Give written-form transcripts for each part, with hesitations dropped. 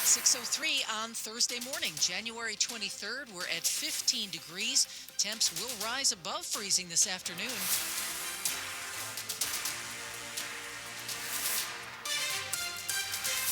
6:03 on Thursday morning, January 23rd. We're at 15 degrees. Temps will rise above freezing this afternoon.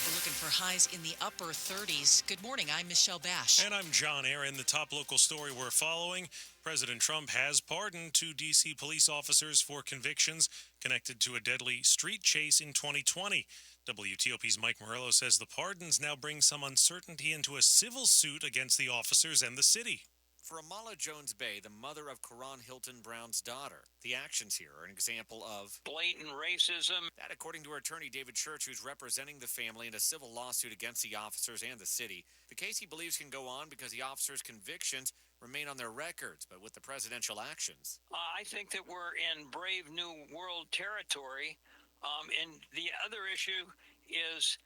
We're looking for highs in the upper 30s. Good morning. I'm Michelle Basch. And I'm John Aaron. The top local story we're following. President Trump has pardoned two D.C. police officers for convictions connected to a deadly street chase in 2020. WTOP's Mike Murillo says the pardons now bring some uncertainty into a civil suit against the officers and the city. For Amala Jones Bay, the mother of Karan Hilton Brown's daughter, the actions here are an example of blatant racism. That, according to her attorney David Church, who's representing the family in a civil lawsuit against the officers and the city. The case he believes can go on because the officers' convictions remain on their records, but with the presidential actions. I think that we're in brave new world territory. And the other issue is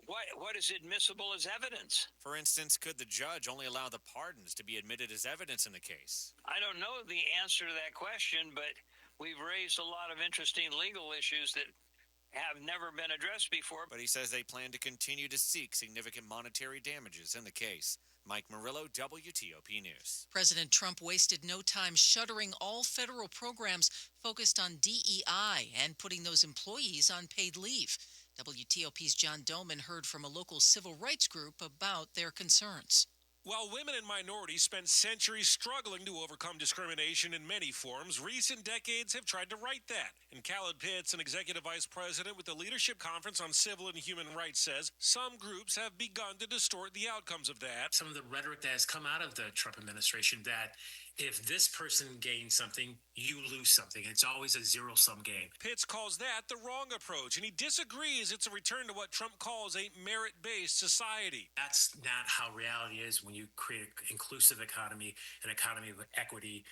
what is admissible as evidence? For instance, could the judge only allow the pardons to be admitted as evidence in the case? I don't know the answer to that question, but we've raised a lot of interesting legal issues that have never been addressed before. But he says they plan to continue to seek significant monetary damages in the case. Mike Murillo, WTOP News. President Trump wasted no time shuttering all federal programs focused on DEI and putting those employees on paid leave. WTOP's John Doman heard from a local civil rights group about their concerns. While women and minorities spent centuries struggling to overcome discrimination in many forms, recent decades have tried to right that. And Khaled Pitts, an executive vice president with the Leadership Conference on Civil and Human Rights, says some groups have begun to distort the outcomes of that. Some of the rhetoric that has come out of the Trump administration that if this person gains something, you lose something. It's always a zero-sum game. Pitts calls that the wrong approach, and he disagrees it's a return to what Trump calls a merit-based society. That's not how reality is when you create an inclusive economy, an economy of equity,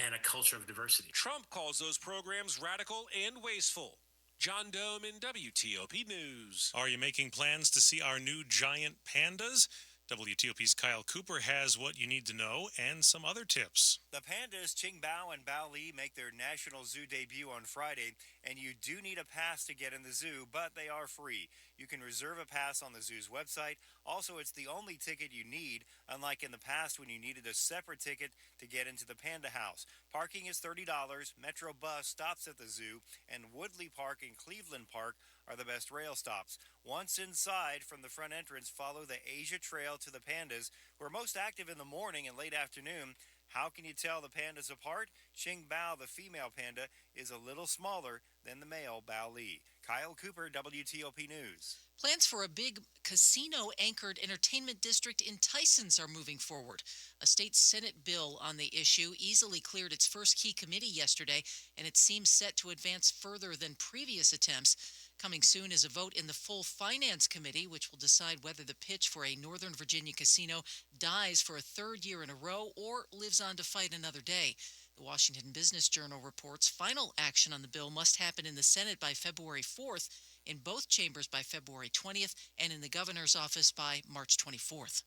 and a culture of diversity. Trump calls those programs radical and wasteful. John Doman, WTOP News. Are you making plans to see our new giant pandas? WTOP's Kyle Cooper has what you need to know and some other tips. The pandas Qingbao and Baoli make their National Zoo debut on Friday, and you do need a pass to get in the zoo, but they are free. You can reserve a pass on the zoo's website. Also, it's the only ticket you need, unlike in the past when you needed a separate ticket to get into the panda house. Parking is $30. Metro Bus stops at the zoo, and Woodley Park and Cleveland Park are the best rail stops. Once inside, from the front entrance, follow the Asia Trail to the pandas, who are most active in the morning and late afternoon. How can you tell the pandas apart? Qingbao, the female panda, is a little smaller than the male Baoli. Kyle Cooper, WTOP News. Plans for a big casino-anchored entertainment district in Tysons are moving forward. A state Senate bill on the issue easily cleared its first key committee yesterday, and it seems set to advance further than previous attempts. Coming soon is a vote in the full Finance Committee, which will decide whether the pitch for a Northern Virginia casino dies for a third year in a row or lives on to fight another day. The Washington Business Journal reports final action on the bill must happen in the Senate by February 4th, in both chambers by February 20th, and in the governor's office by March 24th.